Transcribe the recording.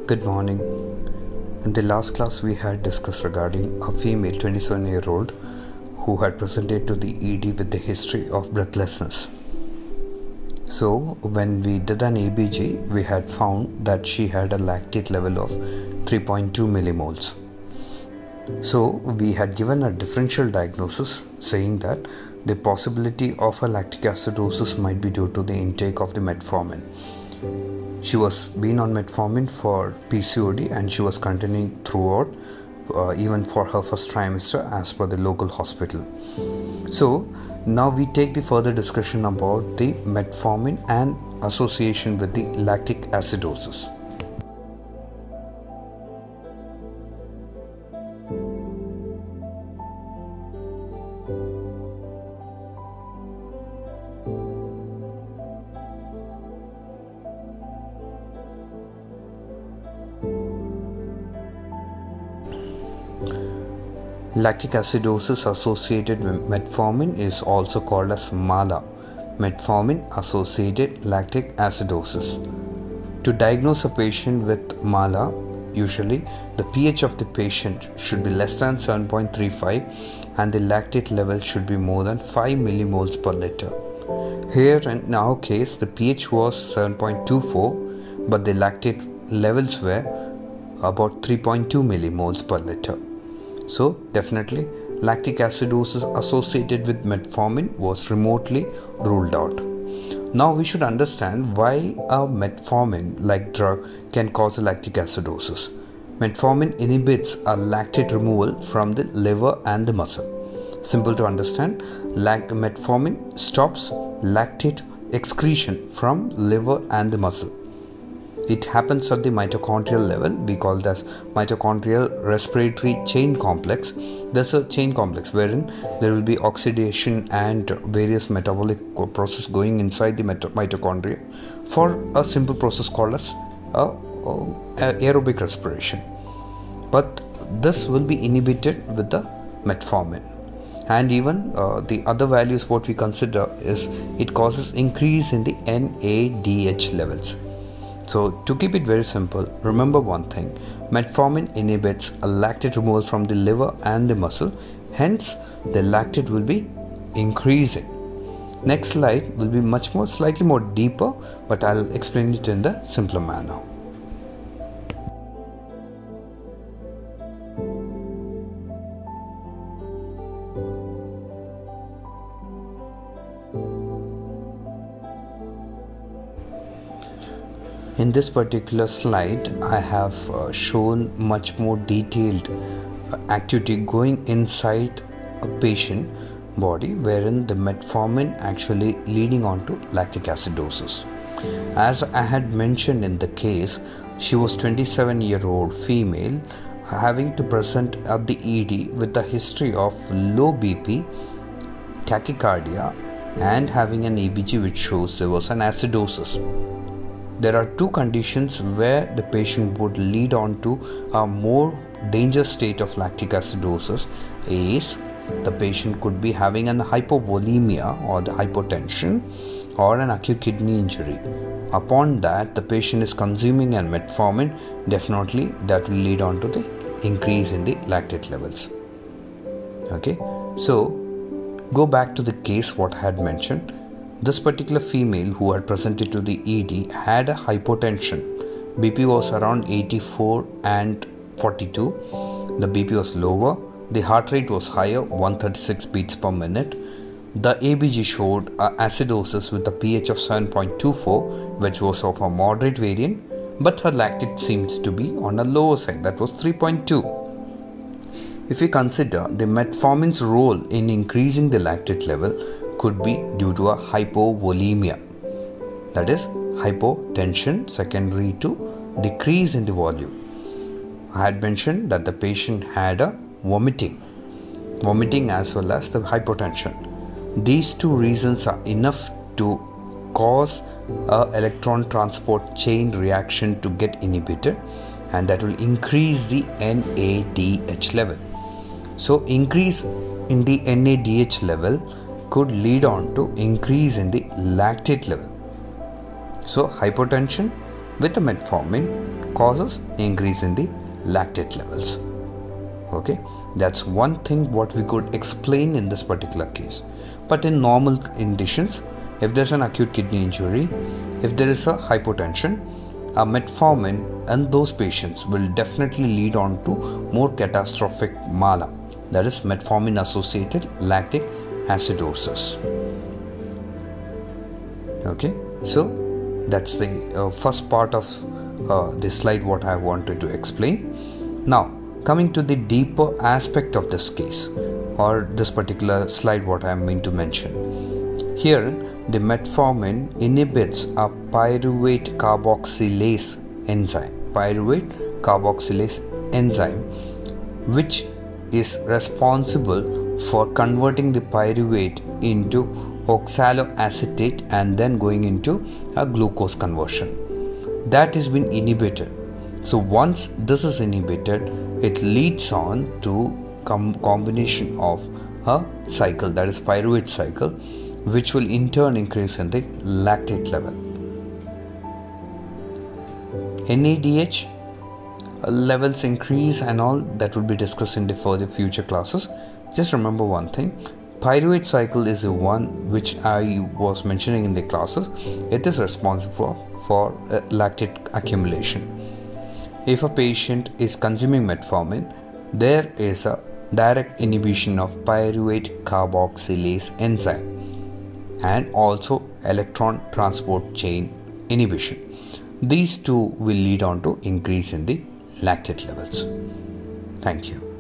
Good morning. In the last class, we had discussed regarding a female 27-year-old who had presented to the ED with the history of breathlessness. So, when we did an ABG, we had found that she had a lactate level of 3.2 millimoles. So, we had given a differential diagnosis saying that the possibility of a lactic acidosis might be due to the intake of the metformin. She was been on metformin for PCOD and she was continuing throughout, even for her first trimester as per the local hospital. So now we take the further discussion about the metformin and association with the lactic acidosis. Lactic acidosis associated with metformin is also called as MALA, metformin associated lactic acidosis. To diagnose a patient with MALA, usually the pH of the patient should be less than 7.35 and the lactate level should be more than 5 millimoles per liter. Here in our case, the pH was 7.24 but the lactate levels were about 3.2 millimoles per liter. So definitely lactic acidosis associated with metformin was remotely ruled out. Now we should understand why a metformin like drug can cause a lactic acidosis. Metformin inhibits a lactate removal from the liver and the muscle. Simple to understand, metformin stops lactate excretion from liver and the muscle. It happens at the mitochondrial level. We call it as mitochondrial respiratory chain complex. There's a chain complex wherein there will be oxidation and various metabolic process going inside the mitochondria for a simple process called as aerobic respiration. But this will be inhibited with the metformin. And even the other values what we consider is it causes increase in the NADH levels. So to keep it very simple, remember one thing, metformin inhibits a lactate removal from the liver and the muscle, hence the lactate will be increasing. Next slide will be slightly more deeper, but I'll explain it in the simpler manner. In this particular slide, I have shown much more detailed activity going inside a patient body wherein the metformin actually leading on to lactic acidosis. As I had mentioned in the case, she was 27-year-old female having to present at the ED with a history of low BP, tachycardia and having an ABG which shows there was an acidosis. There are two conditions where the patient would lead on to a more dangerous state of lactic acidosis. Is the patient could be having an hypovolemia or the hypotension or an acute kidney injury. Upon that, the patient is consuming an metformin, definitely that will lead on to the increase in the lactate levels. Okay, so go back to the case what I had mentioned. This particular female who had presented to the ED had a hypotension. BP was around 84 and 42. The BP was lower. The heart rate was higher, 136 beats per minute. The ABG showed acidosis with a pH of 7.24, which was of a moderate variant, but her lactate seems to be on a lower side, that was 3.2. If we consider the metformin's role in increasing the lactate level, could be due to a hypovolemia, that is hypotension secondary to decrease in the volume. I had mentioned that the patient had a vomiting as well as the hypotension. These two reasons are enough to cause a electron transport chain reaction to get inhibited, and that will increase the NADH level. So increase in the NADH level could lead on to increase in the lactate level. So hypotension with the metformin causes increase in the lactate levels. Okay, that's one thing what we could explain in this particular case. But in normal conditions, if there's an acute kidney injury, if there is a hypotension, a metformin in those patients will definitely lead on to more catastrophic MALA, that is metformin associated lactic acidosis. Okay, so that's the first part of this slide what I wanted to explain. Now coming to the deeper aspect of this case or this particular slide what I am going to mention. Here the metformin inhibits a pyruvate carboxylase enzyme, which is responsible for converting the pyruvate into oxaloacetate and then going into a glucose conversion. That has been inhibited. So once this is inhibited, it leads on to combination of a cycle, that is pyruvate cycle, which will in turn increase in the lactate level. NADH levels increase and all that will be discussed in the further future classes. Just remember one thing, pyruvate cycle is the one which I was mentioning in the classes. It is responsible for lactate accumulation. If a patient is consuming metformin, there is a direct inhibition of pyruvate carboxylase enzyme and also electron transport chain inhibition. These two will lead on to increase in the lactate levels. Thank you.